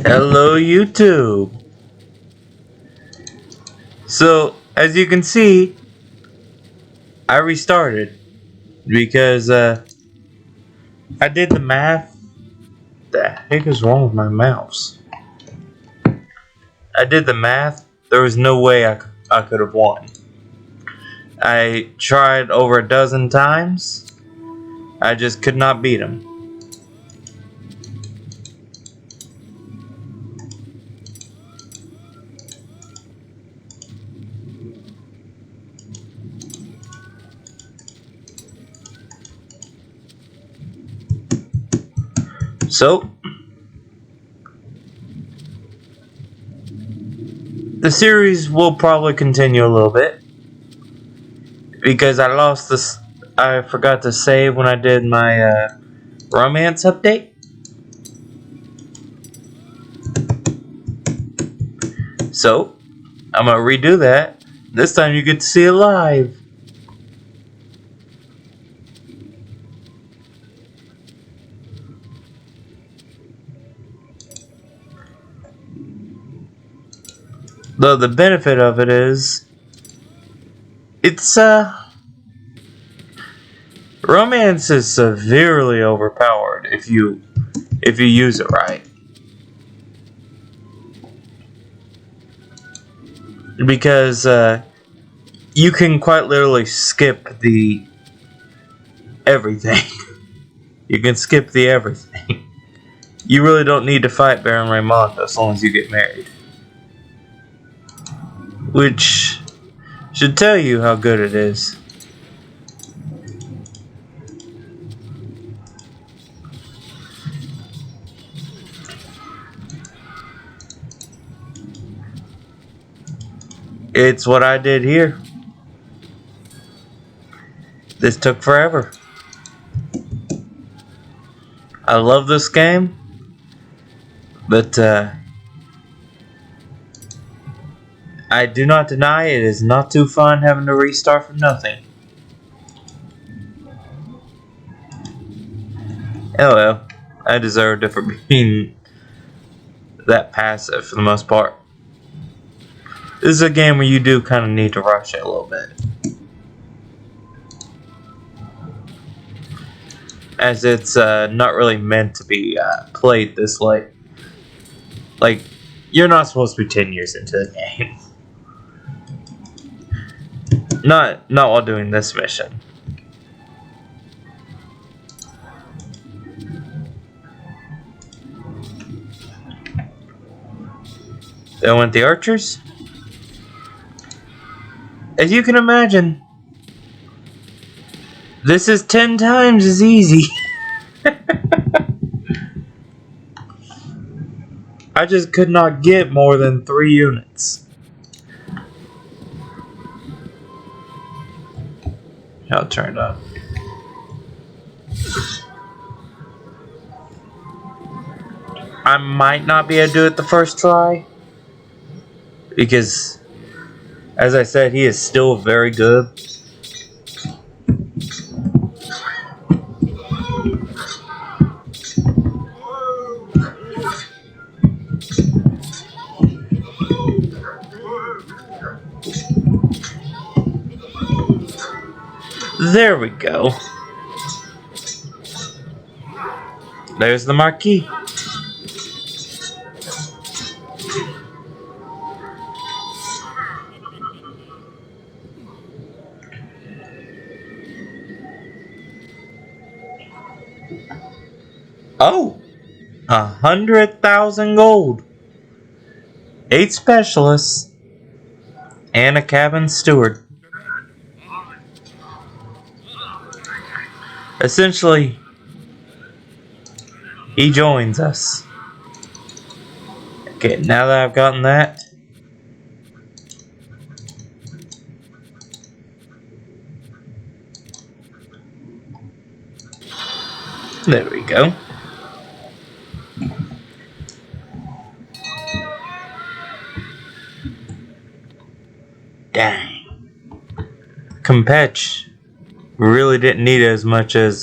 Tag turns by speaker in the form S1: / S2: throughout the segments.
S1: Hello YouTube. So as you can see, I restarted because I did the math. The heck is wrong with my mouse? I did the math. There was no way I could have won. I tried over a dozen times. I just could not beat him. So the series will probably continue a little bit because I lost this. I forgot to save when I did my romance update. So I'm gonna redo that. This time you get to see it live. Though the benefit of it is, it's romance is severely overpowered if you use it right. Because you can quite literally skip the everything. You can skip the everything. You really don't need to fight Baron Raymondo as long as you get married. Which should tell you how good it is. It's what I did here. This took forever. I love this game, but I do not deny it is not too fun having to restart from nothing. Oh well, I deserved it for being that passive for the most part. This is a game where you do kind of need to rush it a little bit, as it's not really meant to be played this late. Like, you're not supposed to be 10 years into the game. Not while doing this mission. Then went the archers. As you can imagine, this is 10 times as easy. I just could not get more than 3 units. I'll turn it up. I might not be able to do it the first try, because, as I said, he is still very good. There we go. There's the marquis. Oh, 100,000 gold, 8 specialists, and a cabin steward. Essentially, he joins us. Okay, now that I've gotten that, there we go. Dang. Competch really didn't need as much as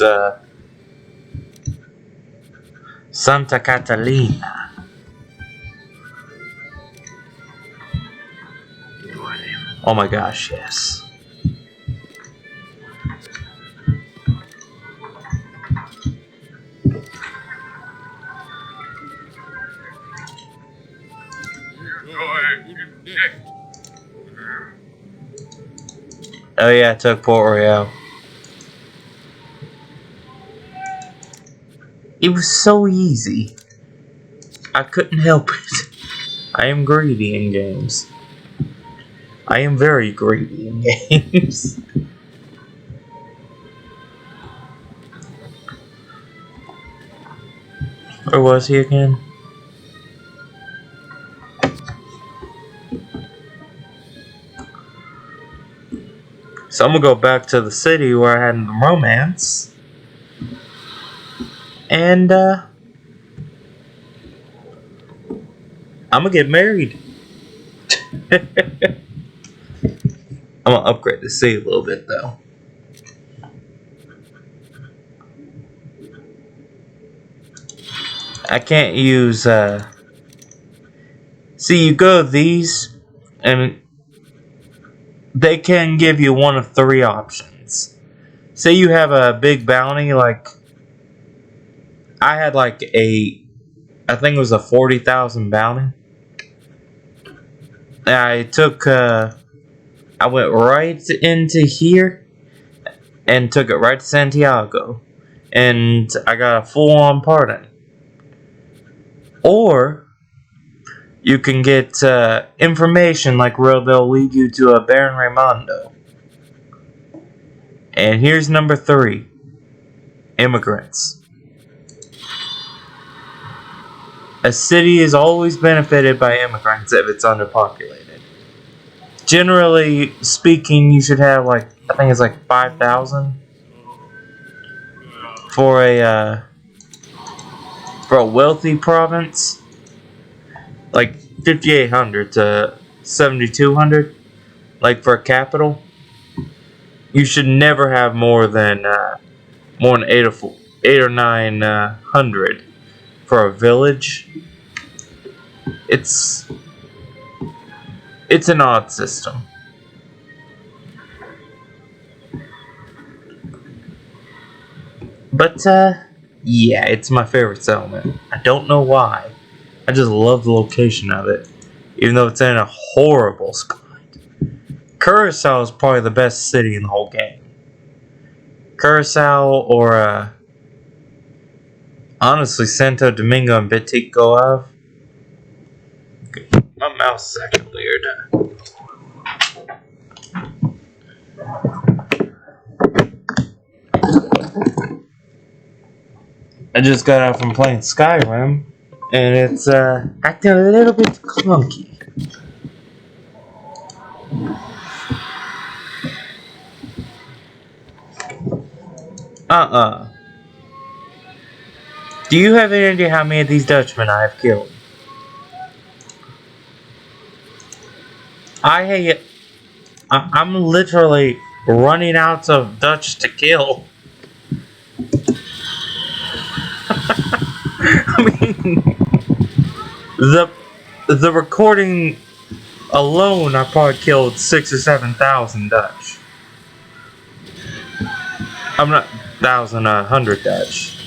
S1: Santa Catalina. Oh my gosh, yes. Oh yeah, I took Port Royale. It was so easy. I couldn't help it. I am greedy in games. I am very greedy in games. Where was he again? So I'm gonna go back to the city where I had the romance. And I'm gonna get married. I'm gonna upgrade the city a little bit though. I can't use see, you go to these and they can give you one of three options. Say you have a big bounty, like I had like I think it was a 40,000 bounty. I went right into here and took it right to Santiago, and I got a full-on pardon. Or you can get information like where they'll lead you to a Baron Raimondo. And here's number 3: immigrants. A city is always benefited by immigrants if it's underpopulated. Generally speaking, you should have like, I think it's like 5,000 for a wealthy province, like 5,800 to 7,200. Like for a capital, you should never have more than 8 or 900 for a village. It's an odd system. But yeah, it's my favorite settlement. I don't know why. I just love the location of it, even though it's in a horrible spot. Curacao is probably the best city in the whole game. Curacao or honestly Santo Domingo and Bitico Ave. My mouse is acting weird. I just got out from playing Skyrim, and it's acting a little bit clunky. Do you have any idea how many of these Dutchmen I have killed? I'm literally running out of Dutch to kill. I mean, the recording alone, I probably killed 6,000 or 7,000 Dutch. I'm not 1,100 Dutch,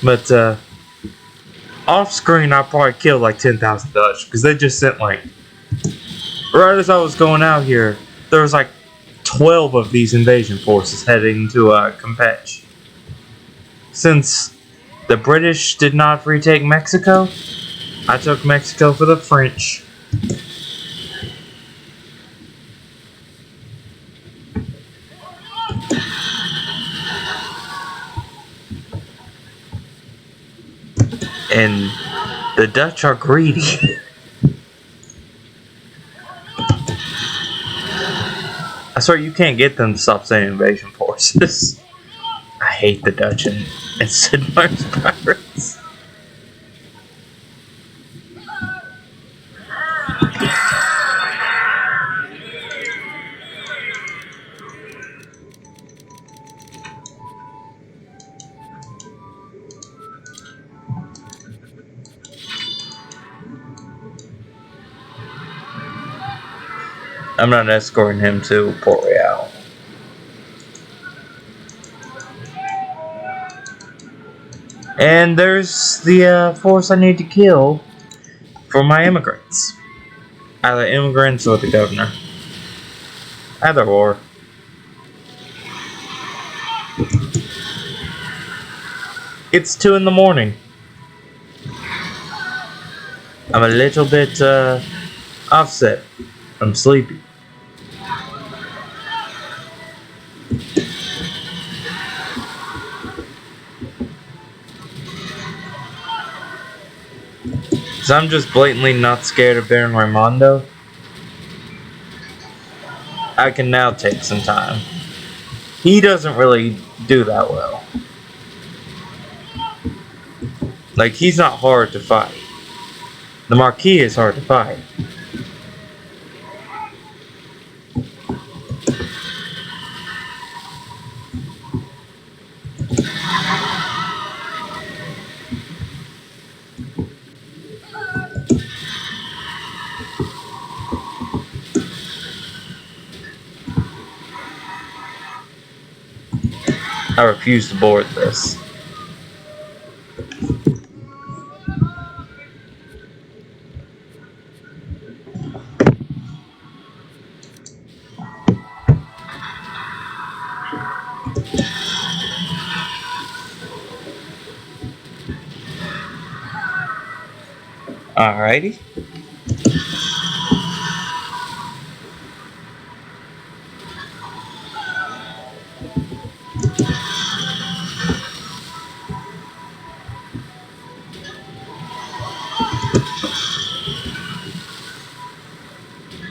S1: but off screen I probably killed like 10,000 Dutch because they just sent like right as I was going out here, there was like 12 of these invasion forces heading to Campeche. Since the British did not retake Mexico, I took Mexico for the French. And the Dutch are greedy. I swear you can't get them to stop sending invasion forces. I hate the Dutch and Sid Meier's pirates. I'm not escorting him to Port Royale. And there's the force I need to kill for my immigrants. Either immigrants or the governor. Either or. It's 2 in the morning. I'm a little bit offset. I'm sleepy. So I'm just blatantly not scared of Baron Raimondo. I can now take some time. He doesn't really do that well. Like, he's not hard to fight. The Marquis is hard to fight. I refuse to board this. Alrighty.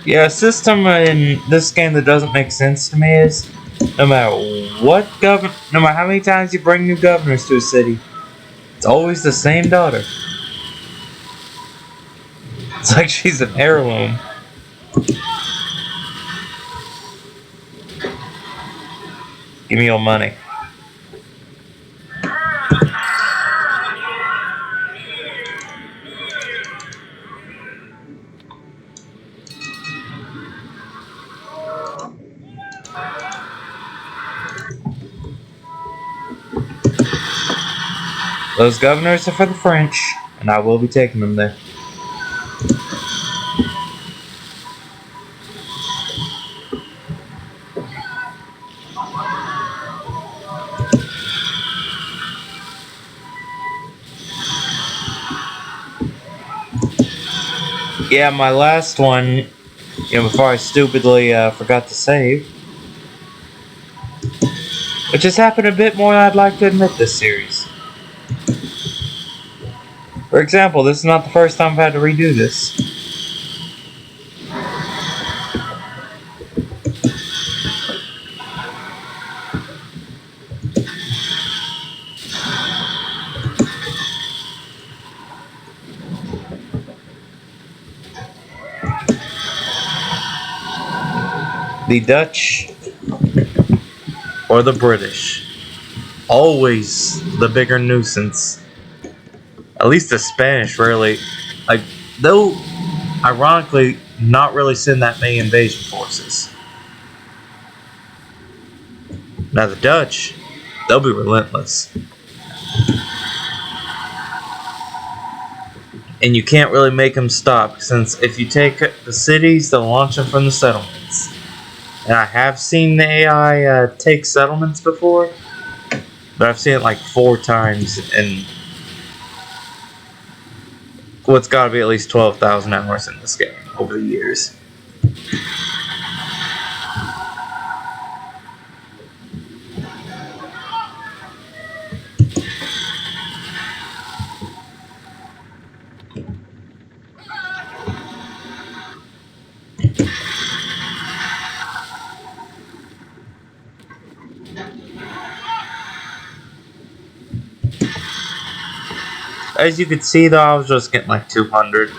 S1: Yeah, a system in this game that doesn't make sense to me is no matter no matter how many times you bring new governors to a city, it's always the same daughter. It's like she's an heirloom. Give me your money. Those governors are for the French, and I will be taking them there. Yeah, my last one, before I stupidly forgot to save, which has happened a bit more than I'd like to admit this series. For example, this is not the first time I've had to redo this. The Dutch or the British. Always the bigger nuisance. At least the Spanish rarely, though ironically not really send that many invasion forces. Now the Dutch, they'll be relentless. And you can't really make them stop, since if you take the cities, they'll launch them from the settlements. And I have seen the AI take settlements before, but I've seen it like 4 times in what's gotta be at least 12,000 hours in this game over the years. As you can see though, I was just getting like 200.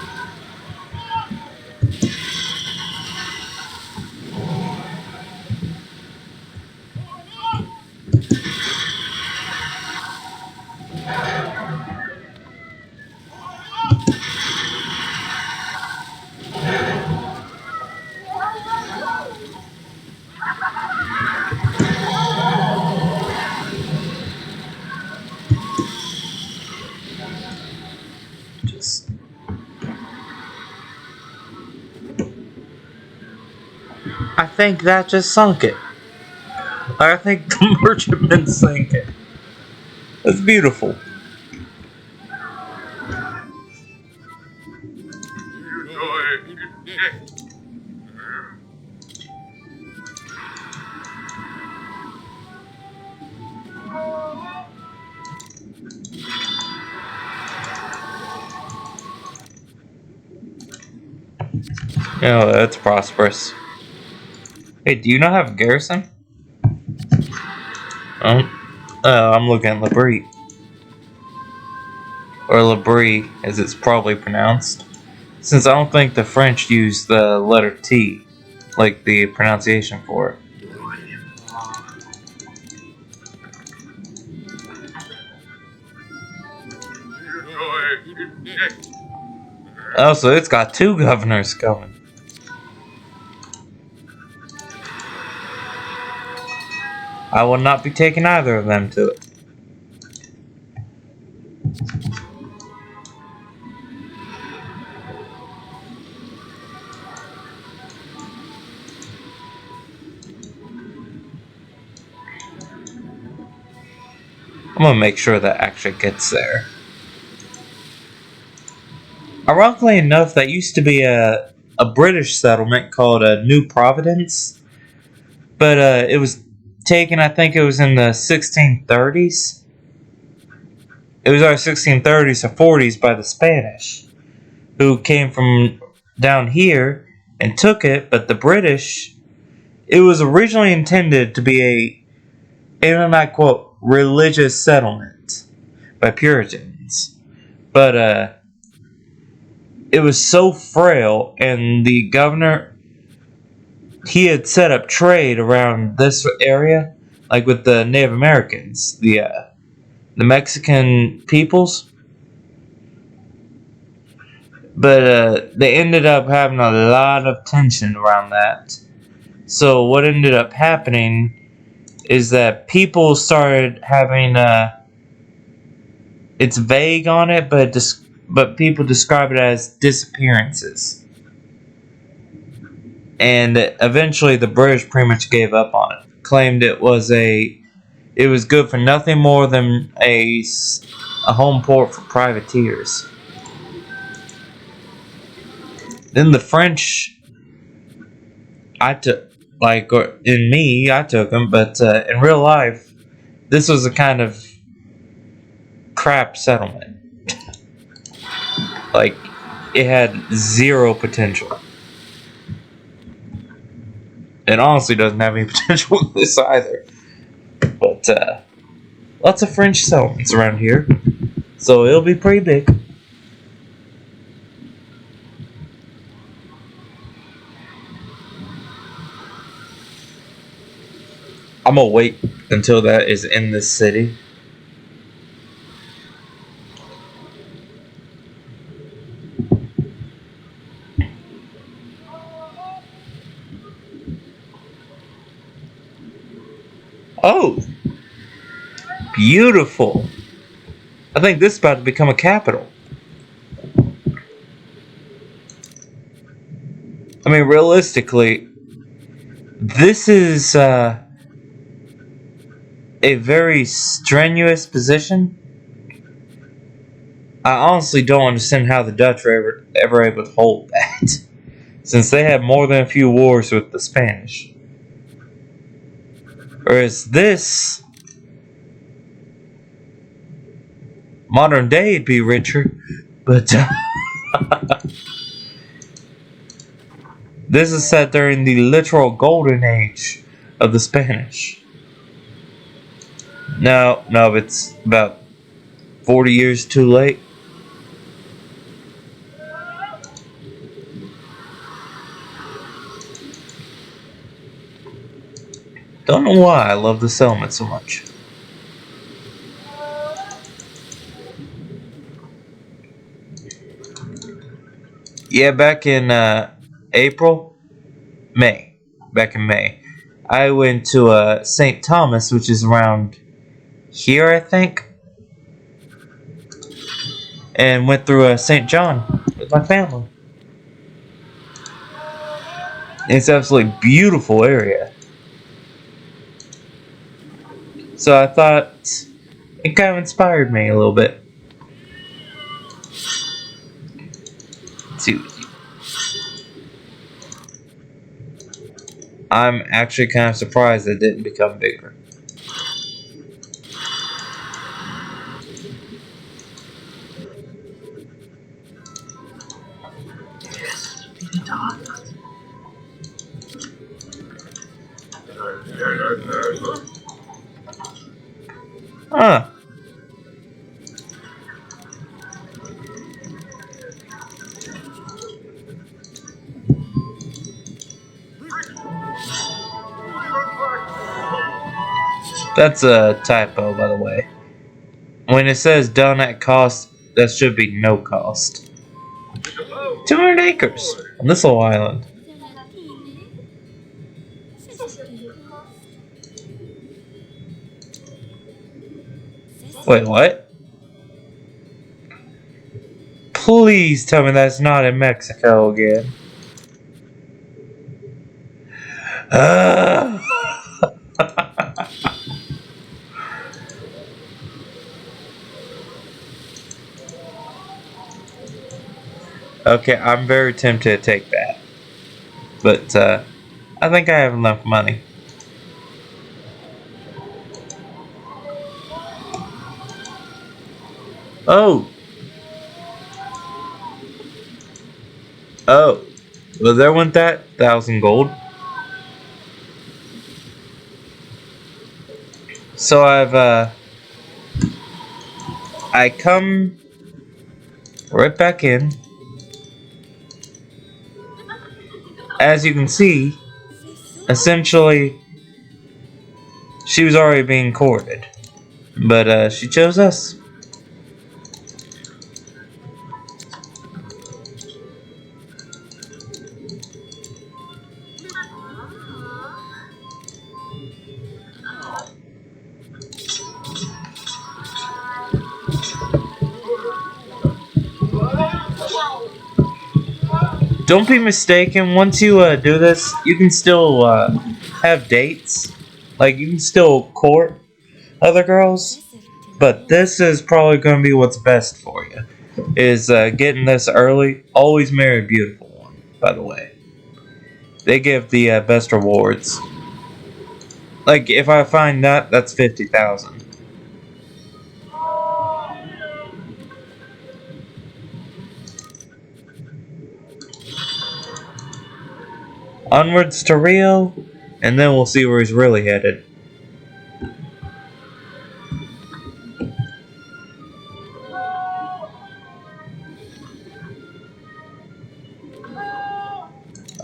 S1: I think that just sunk it. I think the merchantman sank it. That's beautiful. Oh, that's prosperous. Hey, do you not have a garrison? Oh, I'm looking at Labrie. Or Labrie, as it's probably pronounced. Since I don't think the French use the letter T, like the pronunciation for it. Oh, so it's got two governors coming. I will not be taking either of them to it. I'm gonna make sure that actually gets there. Ironically enough, that used to be a British settlement called New Providence, but it was taken. I think it was in the 1630s. It was either 1630s or 40s by the Spanish, who came from down here and took it. But the British, it was originally intended to be and I quote, religious settlement by Puritans, but it was so frail, and the governor, he had set up trade around this area, like with the Native Americans, the Mexican peoples, but they ended up having a lot of tension around that. So what ended up happening is that people started having it's vague on it, but people describe it as disappearances. And eventually the British pretty much gave up on it. Claimed it was good for nothing more than a home port for privateers. Then the French, I took them, but in real life, this was a kind of crap settlement. Like, it had zero potential. It honestly doesn't have any potential in this either. But lots of French settlements around here, so it'll be pretty big. I'm gonna wait until that is in this city. Oh, beautiful. I think this is about to become a capital. I mean, realistically, this is a very strenuous position. I honestly don't understand how the Dutch were ever able to hold that, since they had more than a few wars with the Spanish. Whereas this, modern day, it'd be richer, but this is set during the literal golden age of the Spanish. No, it's about 40 years too late. Don't know why I love the settlement so much. Yeah, back in back in May, I went to St. Thomas, which is around here, I think, and went through St. John with my family. It's an absolutely beautiful area. So I thought it kind of inspired me a little bit. I'm actually kind of surprised it didn't become bigger. Huh. That's a typo, by the way. When it says done at cost, that should be no cost. 200 acres on this little island. Wait, what? Please tell me that's not in Mexico again. Okay, I'm very tempted to take that. But, I think I have enough money. Oh! Oh! Well, there went that 1,000 gold. So I come right back in. As you can see, essentially, she was already being courted. But, she chose us. Don't be mistaken, once you do this, you can still have dates. Like, you can still court other girls. But this is probably going to be what's best for you. Is getting this early. Always marry a beautiful one, by the way. They give the best rewards. Like, if I find that, that's 50,000. Onwards to Rio, and then we'll see where he's really headed.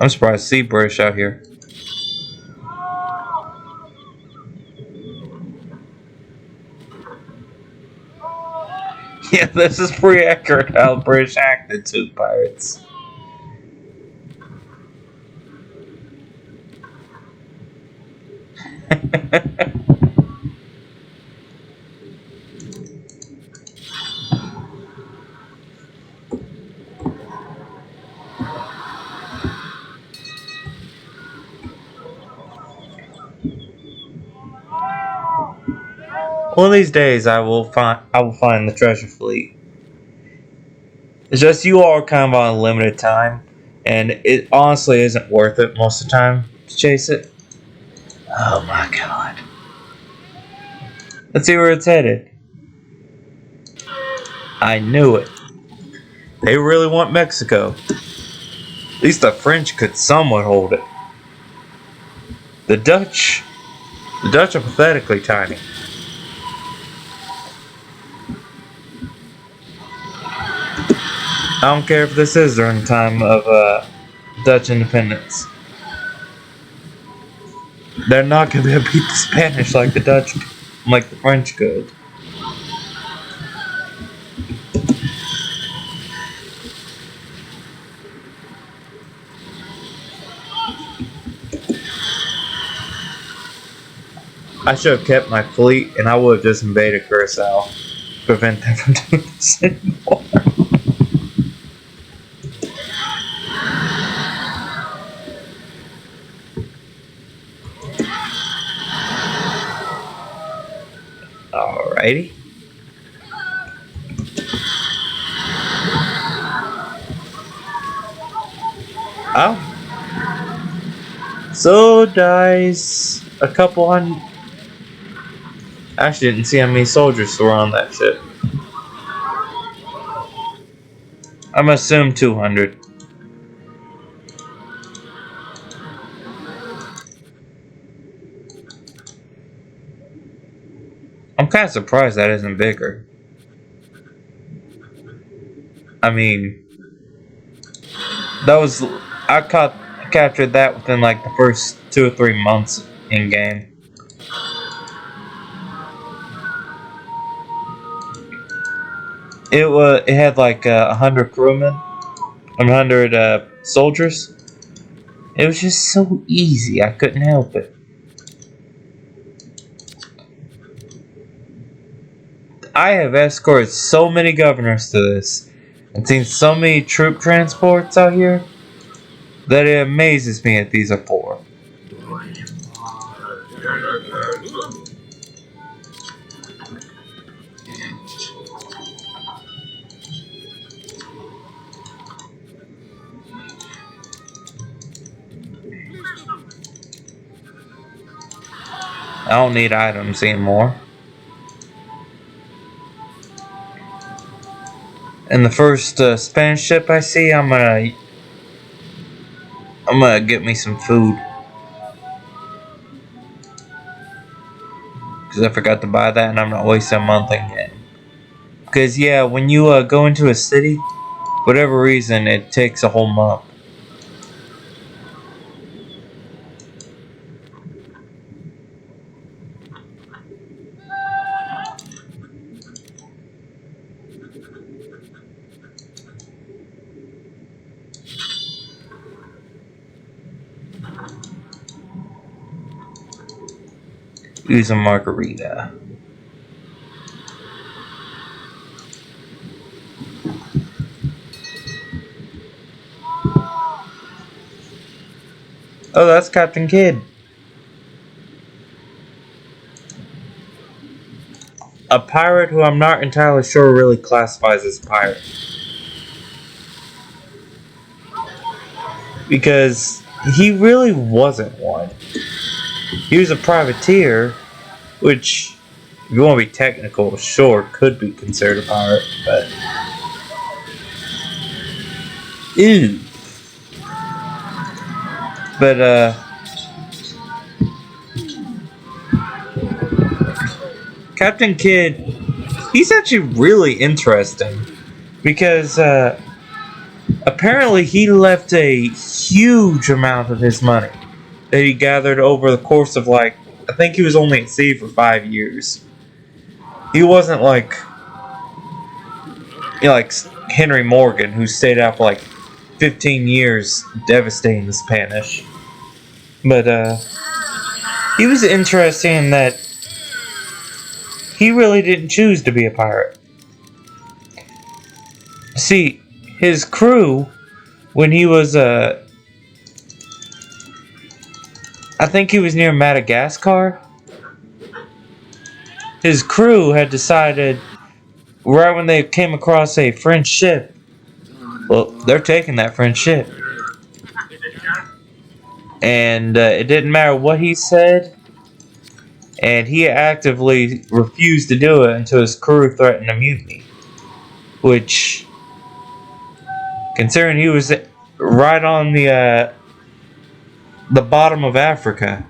S1: I'm surprised to see British out here. Yeah, this is pretty accurate how the British acted to pirates. One of these days, I will find the treasure fleet. It's just you are kind of on a limited time, and it honestly isn't worth it most of the time to chase it. Oh my god! Let's see where it's headed. I knew it. They really want Mexico. At least the French could somewhat hold it. The Dutch are pathetically tiny. I don't care if this is during the time of Dutch independence. They're not going to be able to beat the Spanish like the French could. I should have kept my fleet, and I would have just invaded Curacao. Prevent them from doing this anymore. 80? Oh. So dies a couple hundred. Actually, didn't see how many soldiers were on that ship. I'm gonna assume 200. I'm kind of surprised that isn't bigger. I mean, that was captured that within like the first 2 or 3 months in game. It had like 100 crewmen, 100 soldiers. It was just so easy. I couldn't help it. I have escorted so many governors to this and seen so many troop transports out here that it amazes me that these are 4. I don't need items anymore. And the first Spanish ship I see, I'm gonna get me some food because I forgot to buy that, and I'm not wasting a month in game. Because yeah, when you go into a city, for whatever reason, it takes a whole month. Use a margarita. Oh, that's Captain Kidd. A pirate who I'm not entirely sure really classifies as a pirate. Because he really wasn't one. He was a privateer, which, if you want to be technical, sure, could be considered a pirate, but... Ew. But, Captain Kidd, he's actually really interesting. Because, apparently he left a huge amount of his money that he gathered over the course of, like, I think he was only at sea for 5 years. He wasn't like, like Henry Morgan, who stayed out for like 15 years devastating the Spanish. But, he was interesting in that he really didn't choose to be a pirate. See, his crew, when he was, I think he was near Madagascar, his crew had decided, right when they came across a French ship, well, they're taking that French ship. And it didn't matter what he said, and he actively refused to do it until his crew threatened a mutiny. Which, considering he was right on the bottom of Africa,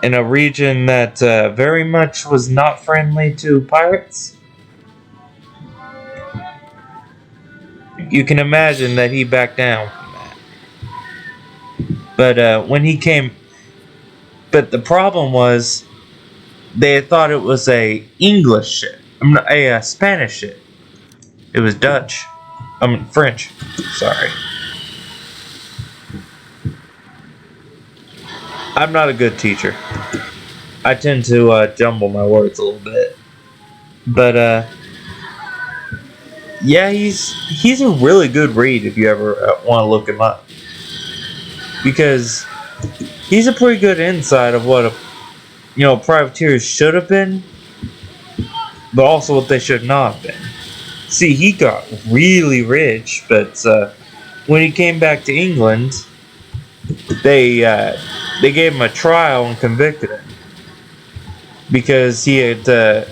S1: in a region that very much was not friendly to pirates, you can imagine that he backed down from that. But when he came... But the problem was, they had thought it was a English ship. A Spanish ship. It was Dutch. French. Sorry. I'm not a good teacher. I tend to jumble my words a little bit. But, yeah, he's a really good read if you ever want to look him up. Because he's a pretty good insight of what privateers should have been but also what they should not have been. See, he got really rich, but when he came back to England, they gave him a trial and convicted him because he had.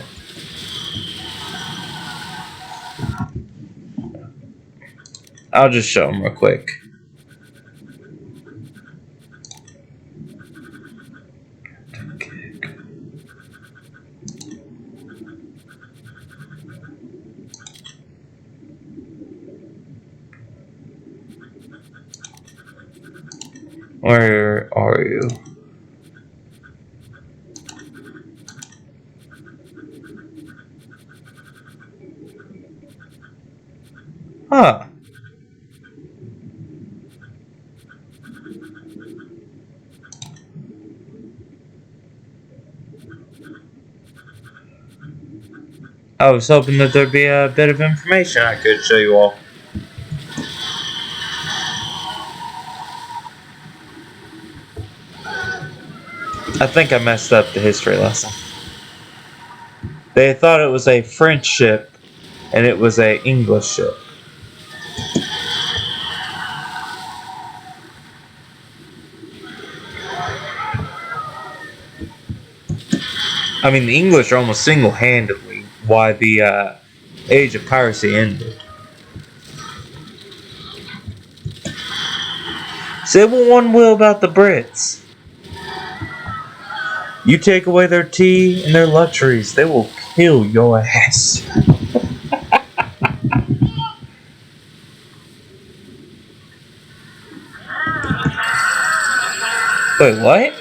S1: I'll just show him real quick. Where are you? Huh. I was hoping that there'd be a bit of information I could show you all. I think I messed up the history lesson. They thought it was a French ship, and it was a English ship. I mean, the English are almost single-handedly why the age of piracy ended. Say what one will about the Brits. You take away their tea and their luxuries, they will kill your ass. Wait, what?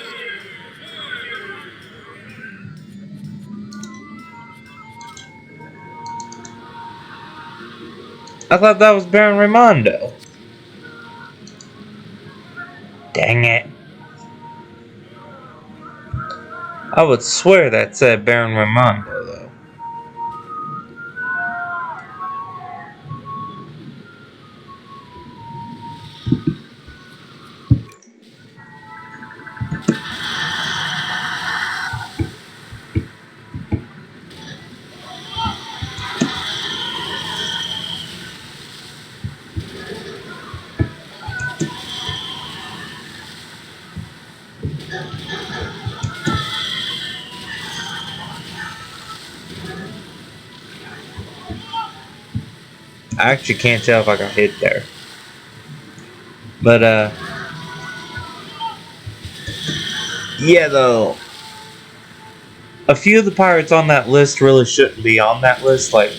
S1: I thought that was Baron Raimondo. Dang it. I would swear that said Baron Raimondo, though. I actually can't tell if I got hit there. But, yeah, though. A few of the pirates on that list really shouldn't be on that list, like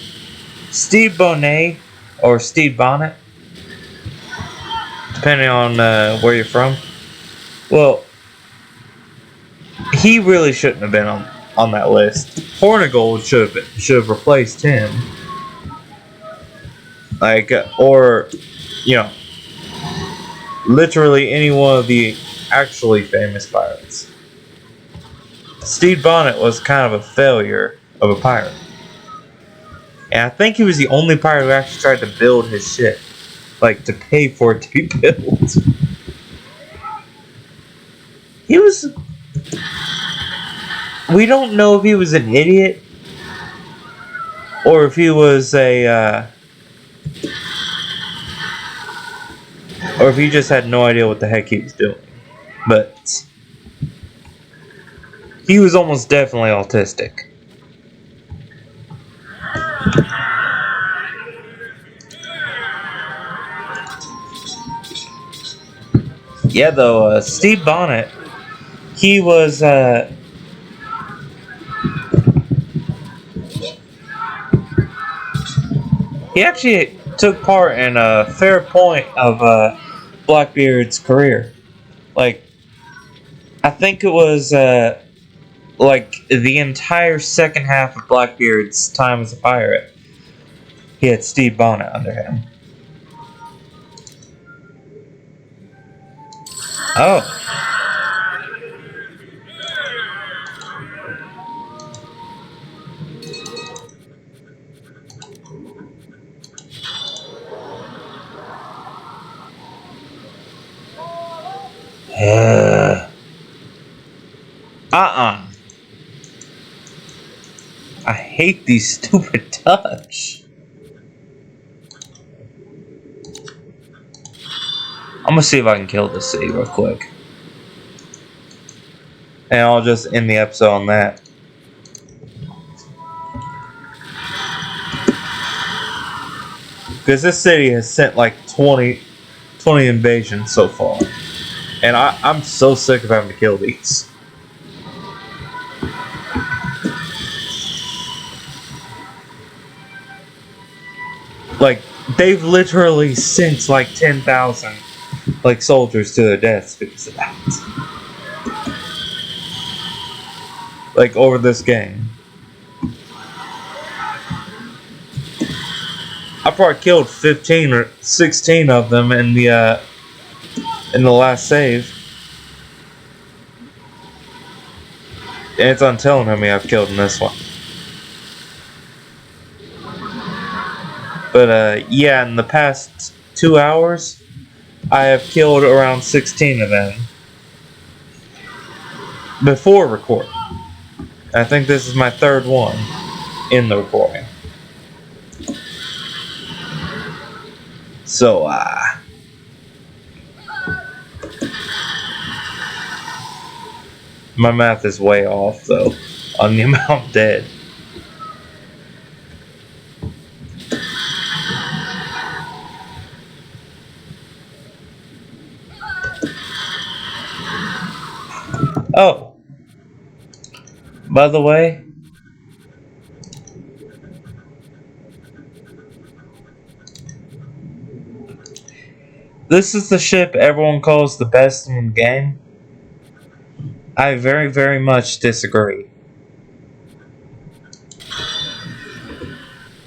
S1: Stede Bonnet or Stede Bonnet, depending on where you're from. Well, he really shouldn't have been on that list. Hornigold should have replaced him. Like, or, you know, literally any one of the actually famous pirates. Stede Bonnet was kind of a failure of a pirate. And I think he was the only pirate who actually tried to build his ship. Like, to pay for it to be built. He was... We don't know if he was an idiot. Or if he was a... or if he just had no idea what the heck he was doing. But... he was almost definitely autistic. Yeah, though, Stede Bonnet, he was, he actually took part in a fair point of, Blackbeard's career. Like, I think it was, like, the entire second half of Blackbeard's time as a pirate, he had Stede Bonnet under him. Oh. I hate these stupid touch. I'm gonna see if I can kill this city real quick. And I'll just end the episode on that. Because this city has sent like 20 invasions so far. And I'm so sick of having to kill these. Like, they've literally sent like 10,000 like soldiers to their deaths because of that. Like, over this game. I probably killed 15 or 16 of them in the last save. And it's on telling how many I've killed in this one. But yeah, in the past 2 hours, I have killed around 16 of them. Before recording. I think this is my third one in the recording. So, my math is way off, though, on the amount dead. Oh. By the way, this is the ship everyone calls the best in the game. I very, very much disagree.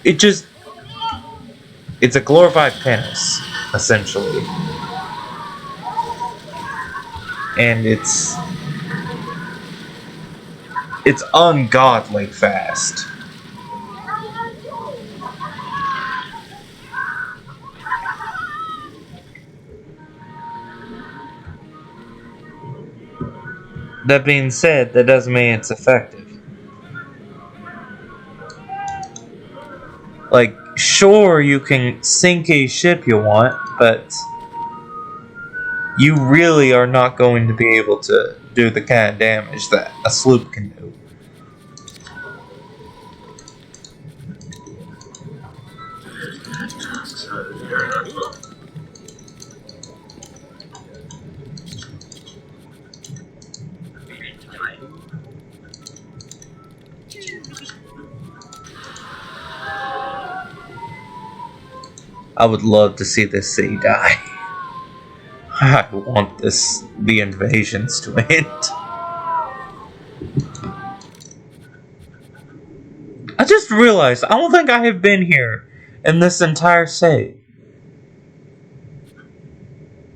S1: It's a glorified penis, essentially. And it's ungodly fast. That being said, that doesn't mean it's effective. Like, sure, you can sink a ship you want, but you really are not going to be able to do the kind of damage that a sloop can do. I would love to see this city die. I want the invasions to end. I just realized, I don't think I have been here in this entire save.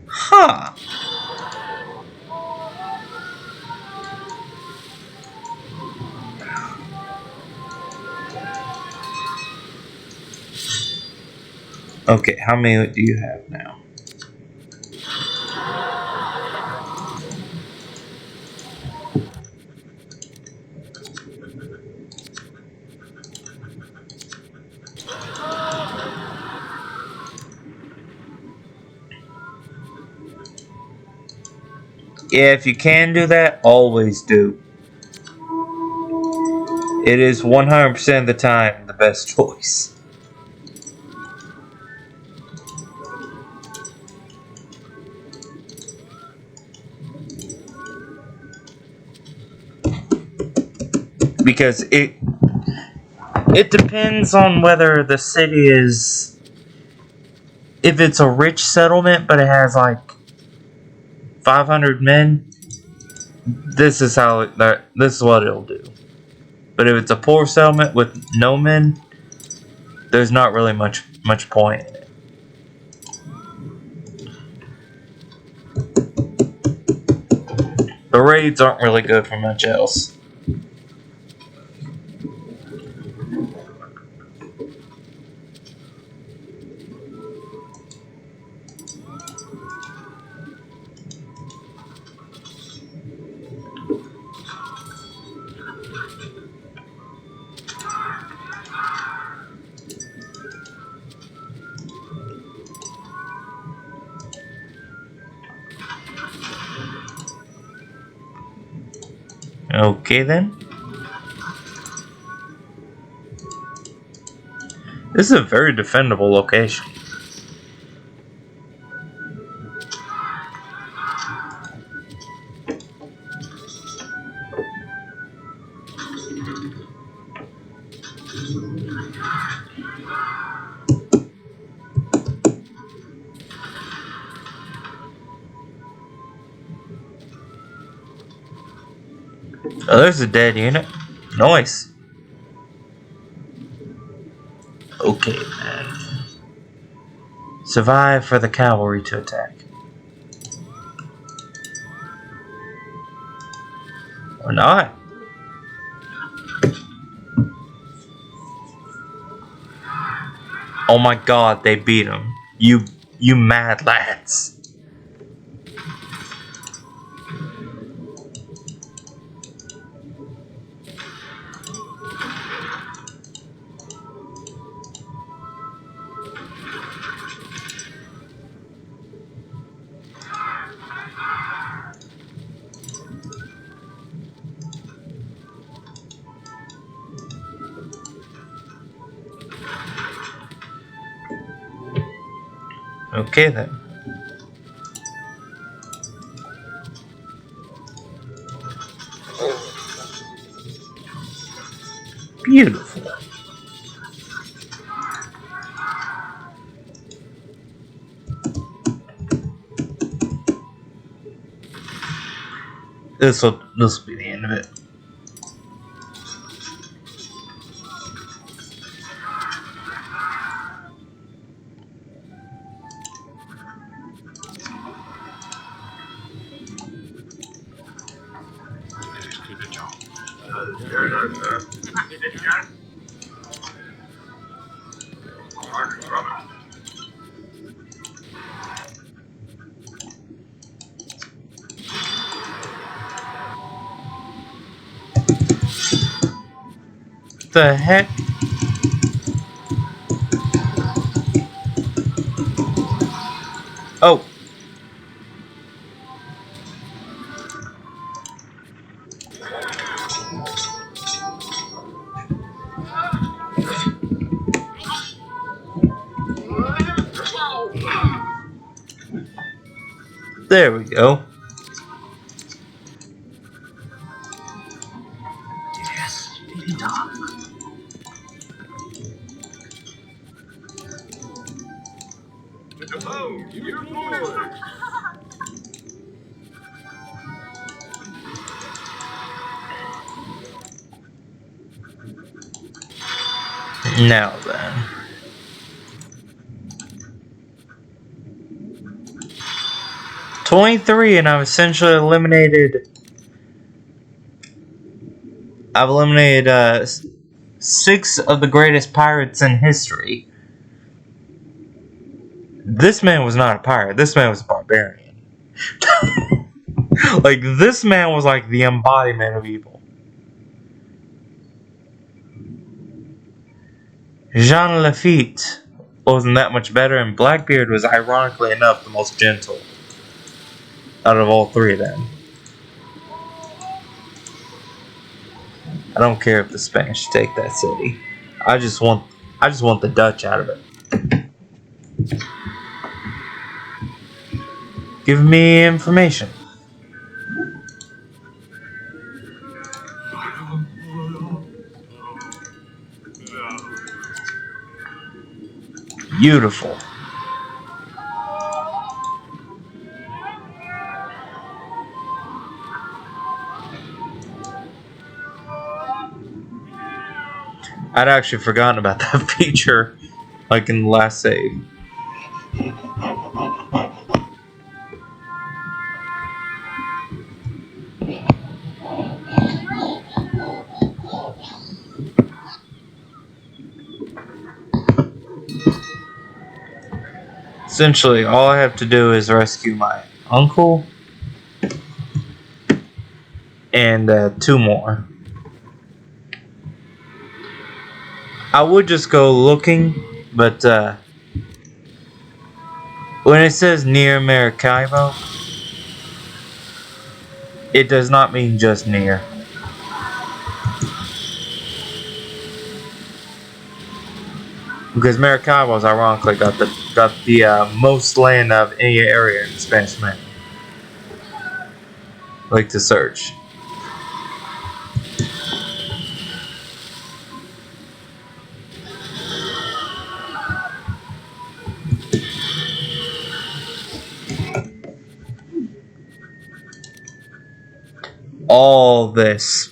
S1: Huh. Okay, how many do you have now? Yeah, if you can do that, always do. It is 100% of the time the best choice. Because it depends on whether the city is... If it's a rich settlement, but it has like 500 men, this is what it'll do. But if it's a poor settlement with no men, there's not really much point in it. The raids aren't really good for much else. Okay then. This is a very defendable location. Oh, there's a dead unit. Nice. Okay, man. Survive for the cavalry to attack. Or not. Oh my god, they beat him. You mad lads. Okay then. Beautiful. This'll be the end of it. The heck? Oh. There we go. Yes, baby dog. Now then. $23 and I've essentially eliminated. I've eliminated 6 of the greatest pirates in history. This man was not a pirate. This man was a barbarian. Like, this man was like the embodiment of evil. Jean Lafitte wasn't that much better, and Blackbeard was ironically enough the most gentle out of all 3 of them. I don't care if the Spanish take that city. I just want the Dutch out of it. Give me information. Beautiful. I'd actually forgotten about that feature, like in the last save. Essentially, all I have to do is rescue my uncle and 2 more. I would just go looking, but when it says near Maracaibo, it does not mean just near. Because Maracaibo's ironically got the most land of any area in the Spanish Main. Like to search. All this.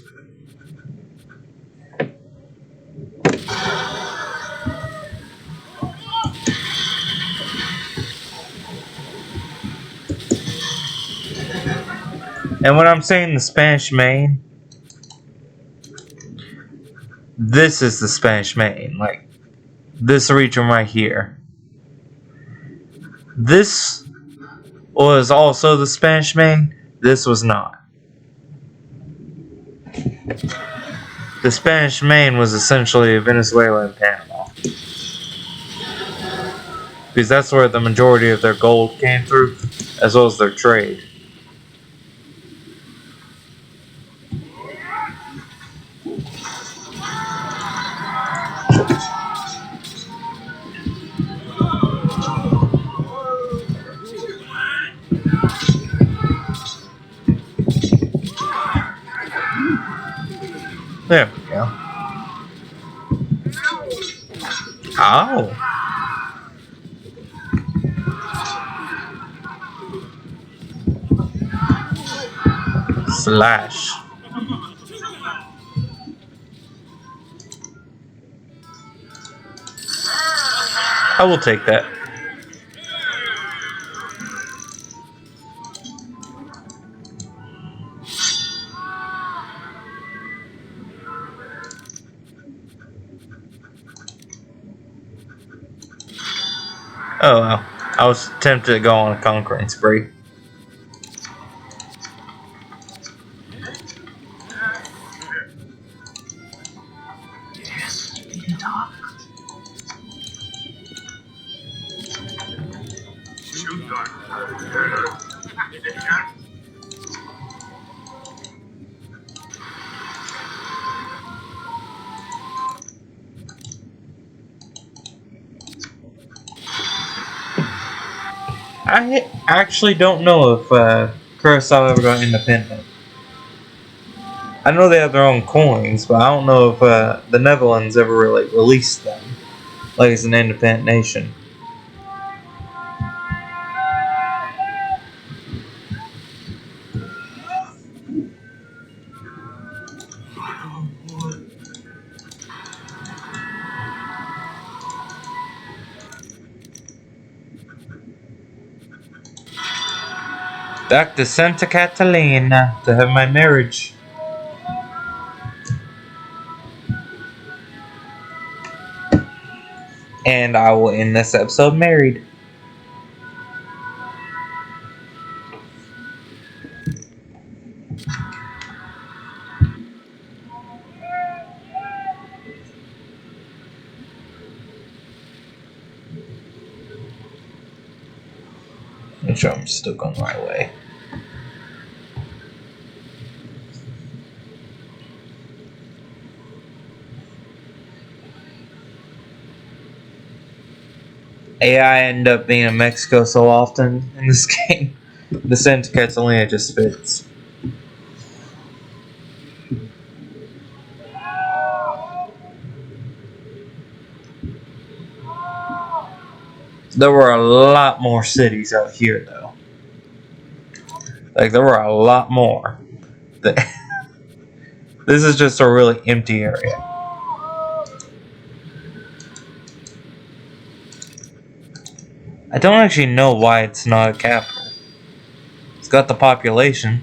S1: And when I'm saying the Spanish Main, this is the Spanish Main. Like, this region right here. This was also the Spanish Main. This was not. The Spanish Main was essentially Venezuela and Panama. Because that's where the majority of their gold came through, as well as their trade. There we go. Oh. Slash. I will take that. Oh well. I was tempted to go on a conquering spree. I actually don't know if Curacao ever got independent. I know they have their own coins, but I don't know if the Netherlands ever really released them, like as an independent nation. Back to Santa Catalina to have my marriage. And I will end this episode married. Make sure I'm still going the right way. AI end up being in Mexico so often in this game. The Santa Catalina just fits. There were a lot more cities out here, though. Like, there were a lot more. This is just a really empty area. I don't actually know why it's not a capital. It's got the population.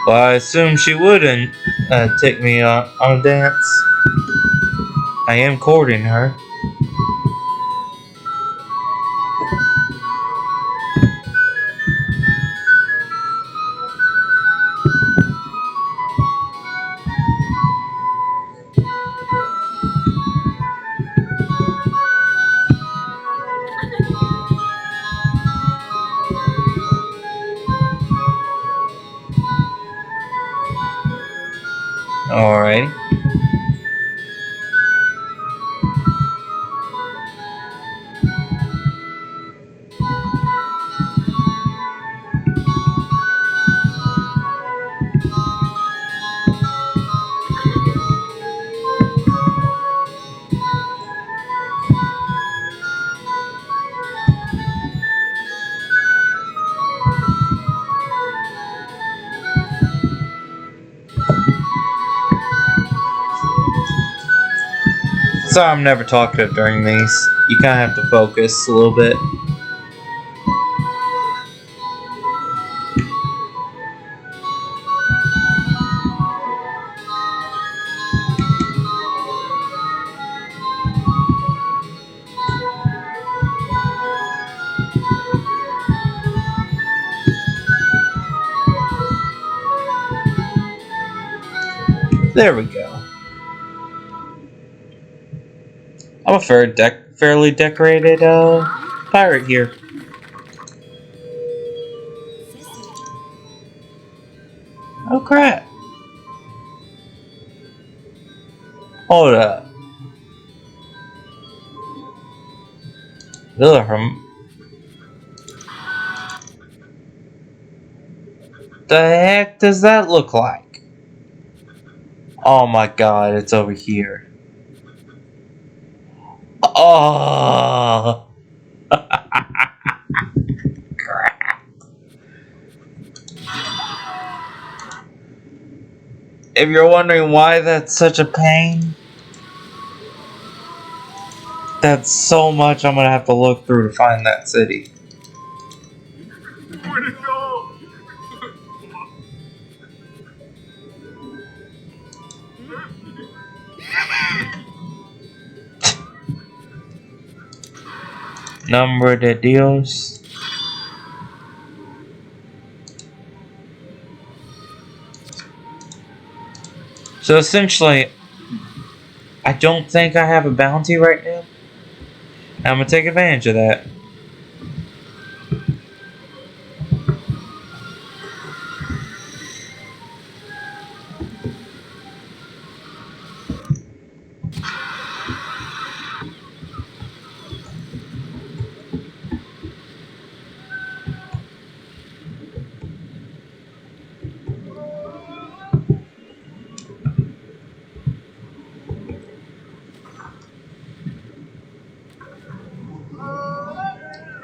S1: Well, I assume she wouldn't take me on a dance. I am courting her. Alright. Sorry, I'm never talkative during these. You kind of have to focus a little bit. There we go. I'm a fairly decorated pirate here. Oh crap! Hold up. Ugh, the heck does that look like? Oh my god, it's over here. Oh! Crap. If you're wondering why that's such a pain, that's so much I'm gonna have to look through to find that city.
S2: Where'd it go?
S1: Number de Dios. So essentially, I don't think I have a bounty right now. I'm gonna take advantage of that.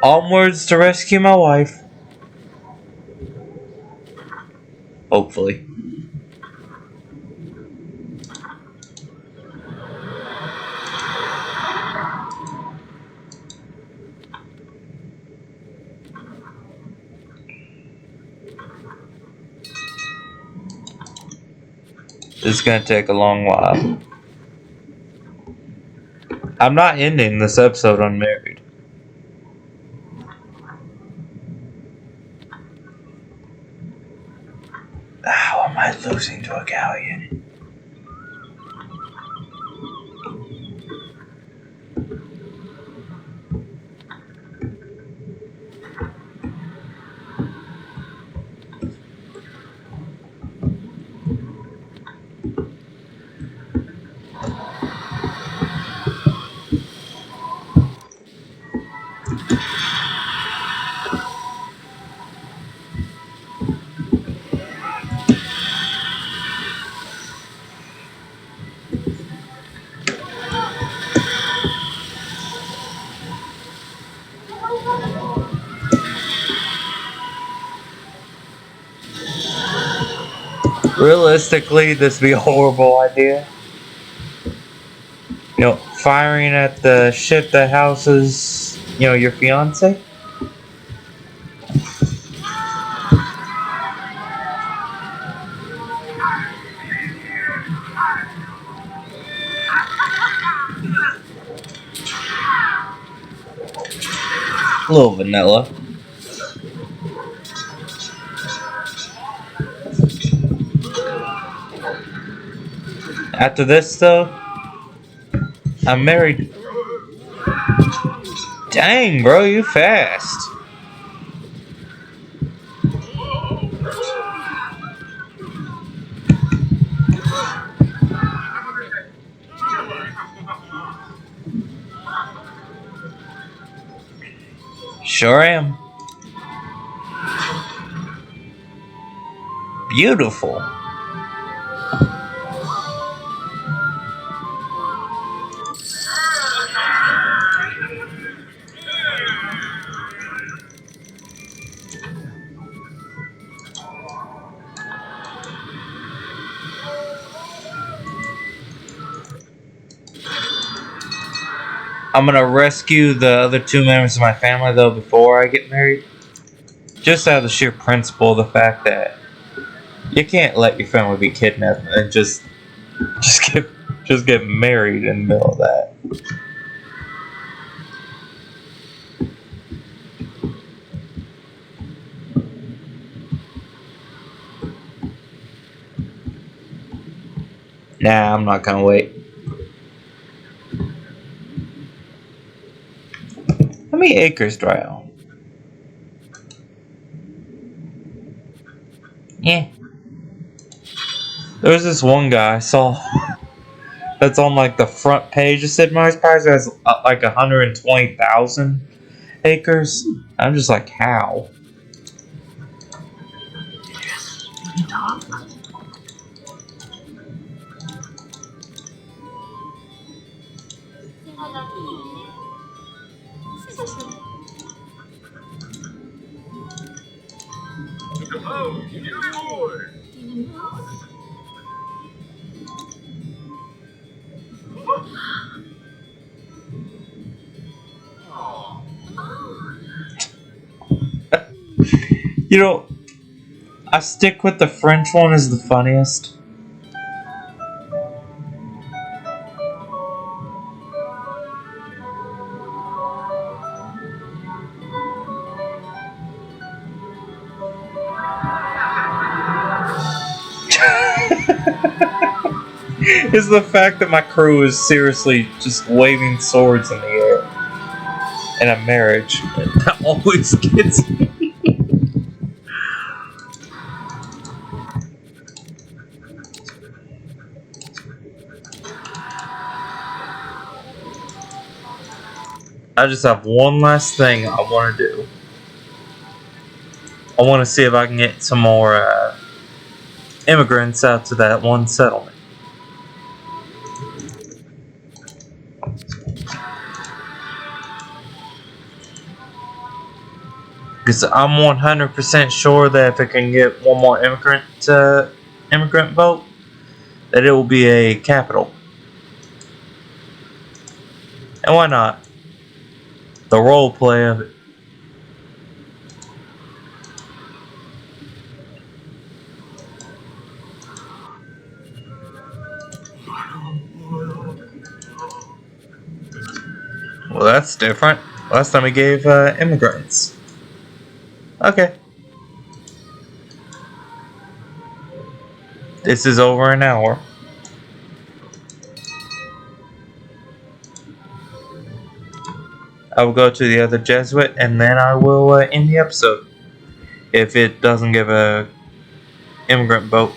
S1: Onwards to rescue my wife. Hopefully. This is gonna take a long while. I'm not ending this episode unmarried. How am I losing to a galleon? Realistically, this would be a horrible idea. You know, firing at the ship that houses, you know, your fiance? A little vanilla. After this, though, I'm married. Dang, bro, you fast. Sure am. Beautiful. I'm gonna rescue the other two members of my family though before I get married. Just out of the sheer principle of the fact that you can't let your family be kidnapped and just get just get married in the middle of that. Nah, I'm not gonna wait. How many acres do I own? Yeah. There was this one guy I saw that's on like the front page of Sid Meier's Pirates has like 120,000 acres. I'm just like, how? You know, I stick with the French one as the funniest. Is the fact that my crew is seriously just waving swords in the air in a marriage. That always gets me. I just have one last thing I want to do. I want to see if I can get some more immigrants out to that one settlement. Because I'm 100% sure that if I can get one more immigrant vote, that it will be a capital. And why not? The role play of it. Well, that's different. Last time we gave immigrants. Okay. This is over an hour. I will go to the other Jesuit and then I will end the episode. If it doesn't give a immigrant vote.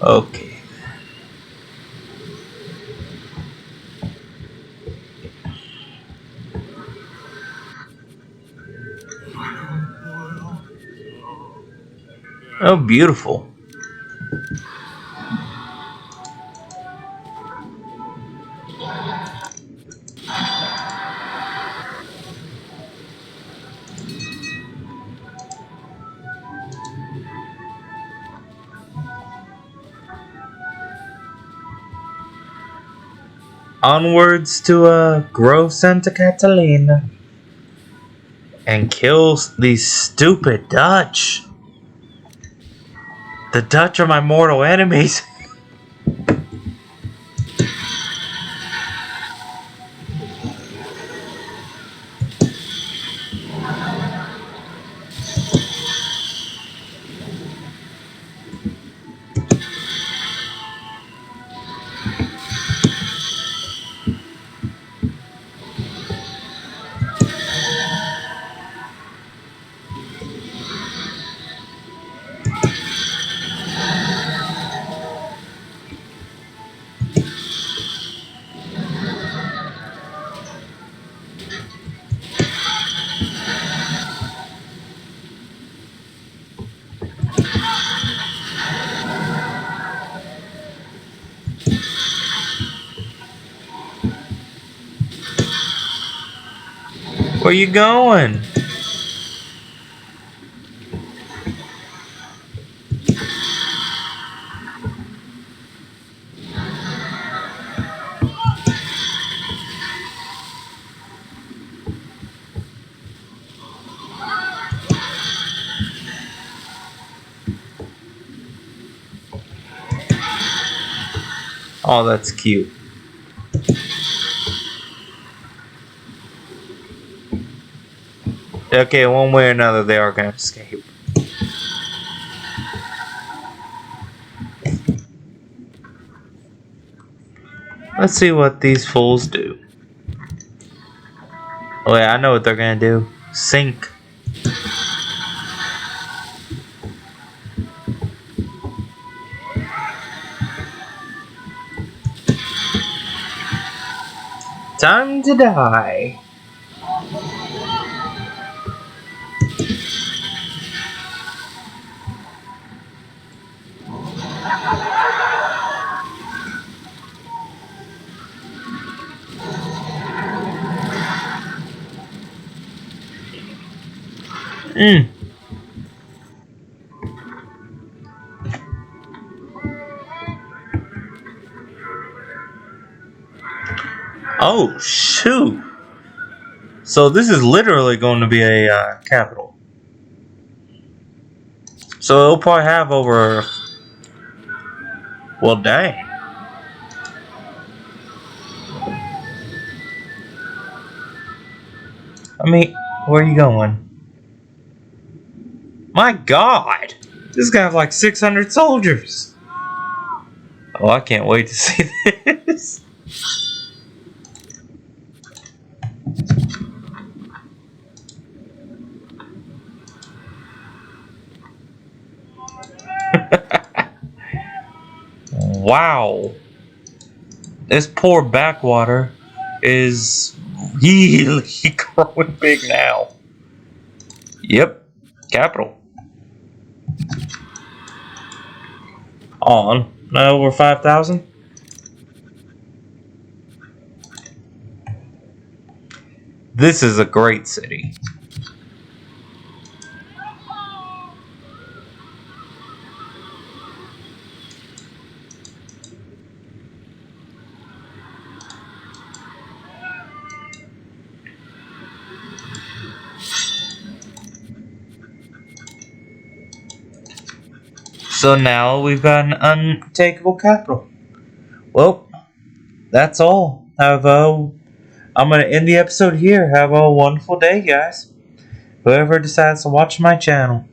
S1: Okay. Oh, beautiful. Onwards to grow Santa Catalina and kill these stupid Dutch. The Dutch are my mortal enemies. Where you going? Oh, that's cute. Okay, one way or another, they are gonna escape. Let's see what these fools do. Oh yeah, I know what they're gonna do. Sink. Time to die. Oh shoot! So this is literally going to be a capital. So it'll probably have over. Well, dang. I mean, where are you going? My God! This guy have like 600 soldiers. Oh, I can't wait to see this. Wow. This poor backwater is really growing big now. Yep, capital. On. Over 5,000? This is a great city. So now we've got an untakeable capital. Well, that's all. I'm gonna end the episode here. Have a wonderful day, guys. Whoever decides to watch my channel.